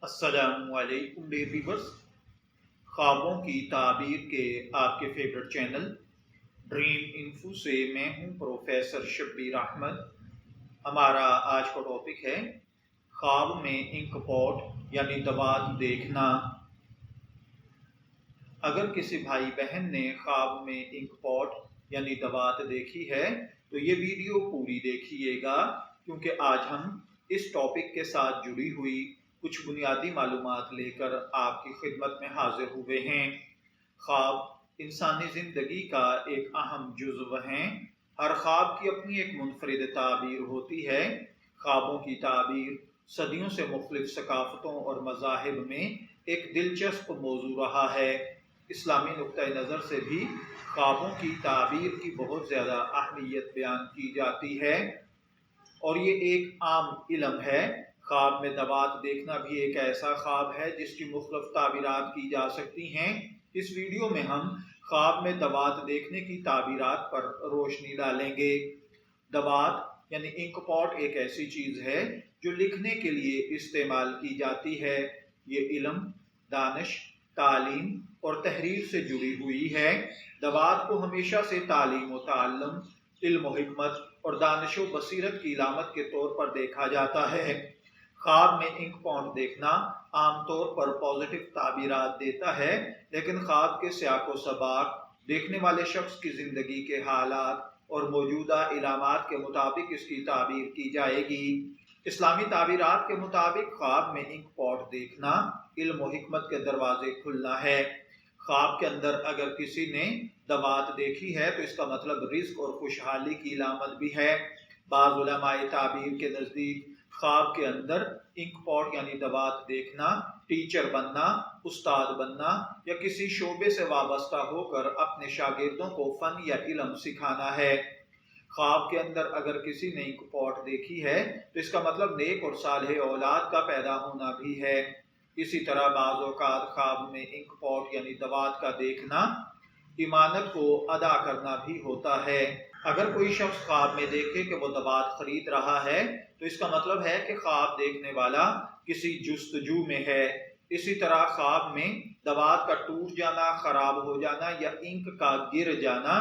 السلام علیکم dear viewers, خوابوں کی تعبیر کے آپ کے فیورٹ چینل ڈریم انفو سے میں ہوں پروفیسر شبیر احمد۔ ہمارا آج کا ٹاپک ہے خواب میں انک پاٹ یعنی دوات دیکھنا۔ اگر کسی بھائی بہن نے خواب میں انک پاٹ یعنی دوات دیکھی ہے تو یہ ویڈیو پوری دیکھیے گا، کیونکہ آج ہم اس ٹاپک کے ساتھ جڑی ہوئی کچھ بنیادی معلومات لے کر آپ کی خدمت میں حاضر ہوئے ہیں۔ خواب انسانی زندگی کا ایک اہم جزو ہیں۔ ہر خواب کی اپنی ایک منفرد تعبیر ہوتی ہے۔ خوابوں کی تعبیر صدیوں سے مختلف ثقافتوں اور مذاہب میں ایک دلچسپ موضوع رہا ہے۔ اسلامی نقطہ نظر سے بھی خوابوں کی تعبیر کی بہت زیادہ اہمیت بیان کی جاتی ہے، اور یہ ایک عام علم ہے۔ خواب میں دوات دیکھنا بھی ایک ایسا خواب ہے جس کی مختلف تعبیرات کی جا سکتی ہیں۔ اس ویڈیو میں ہم خواب میں دوات دیکھنے کی تعبیرات پر روشنی ڈالیں گے۔ دوات یعنی انک پاٹ ایک ایسی چیز ہے جو لکھنے کے لیے استعمال کی جاتی ہے۔ یہ علم، دانش، تعلیم اور تحریر سے جڑی ہوئی ہے۔ دوات کو ہمیشہ سے تعلیم و تعلم، علم و حکمت اور دانش و بصیرت کی علامت کے طور پر دیکھا جاتا ہے۔ خواب میں انک پاٹ دیکھنا عام طور پر پازیٹیو تعبیرات دیتا ہے، لیکن خواب کے سیاق و سباق دیکھنے والے شخص کی زندگی کے حالات اور موجودہ علامات کے مطابق اس کی تعبیر کی جائے گی۔ اسلامی تعبیرات کے مطابق خواب میں انک پاٹ دیکھنا علم و حکمت کے دروازے کھلنا ہے۔ خواب کے اندر اگر کسی نے دوات دیکھی ہے تو اس کا مطلب رزق اور خوشحالی کی علامت بھی ہے۔ بعض علماء تعبیر کے نزدیک خواب کے اندر انک پاٹ یعنی دوات دیکھنا ٹیچر بننا، استاد بننا یا کسی شعبے سے وابستہ ہو کر اپنے شاگردوں کو فن یا علم سکھانا ہے۔ خواب کے اندر اگر کسی نے انک پاٹ دیکھی ہے تو اس کا مطلب نیک اور صالح اولاد کا پیدا ہونا بھی ہے۔ اسی طرح بعض اوقات خواب میں انک پاٹ یعنی دوات کا دیکھنا امانت کو ادا کرنا بھی ہوتا ہے۔ اگر کوئی شخص خواب میں دیکھے کہ وہ دوات خرید رہا ہے تو اس کا مطلب ہے کہ خواب دیکھنے والا کسی جستجو میں ہے۔ اسی طرح خواب میں دوات کا ٹوٹ جانا، خراب ہو جانا یا انک کا گر جانا،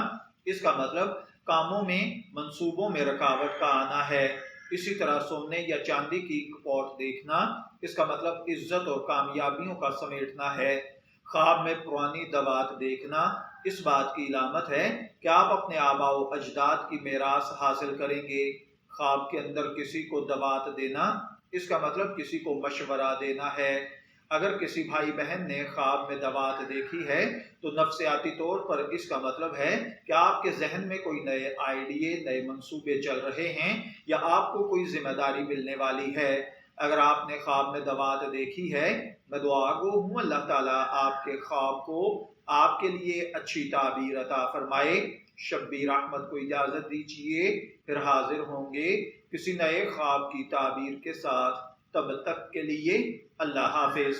اس کا مطلب کاموں میں، منصوبوں میں رکاوٹ کا آنا ہے۔ اسی طرح سونے یا چاندی کی انک پاٹ دیکھنا، اس کا مطلب عزت اور کامیابیوں کا سمیٹنا ہے۔ خواب میں پرانی دوات دیکھنا اس بات کی علامت ہے کہ آپ اپنے آباء و اجداد کی میراث حاصل کریں گے۔ خواب کے اندر کسی کو دوات دینا، اس کا مطلب کسی کو مشورہ دینا ہے۔ اگر کسی بھائی بہن نے خواب میں دوات دیکھی ہے تو نفسیاتی طور پر اس کا مطلب ہے کہ آپ کے ذہن میں کوئی نئے آئیڈیے، نئے منصوبے چل رہے ہیں یا آپ کو کوئی ذمہ داری ملنے والی ہے۔ اگر آپ نے خواب میں دوات دیکھی ہے، میں دعا گو ہوں اللہ تعالیٰ آپ کے خواب کو آپ کے لیے اچھی تعبیر عطا فرمائے۔ شبیر احمد کو اجازت دیجیے، پھر حاضر ہوں گے کسی نئے خواب کی تعبیر کے ساتھ۔ تب تک کے لیے اللہ حافظ۔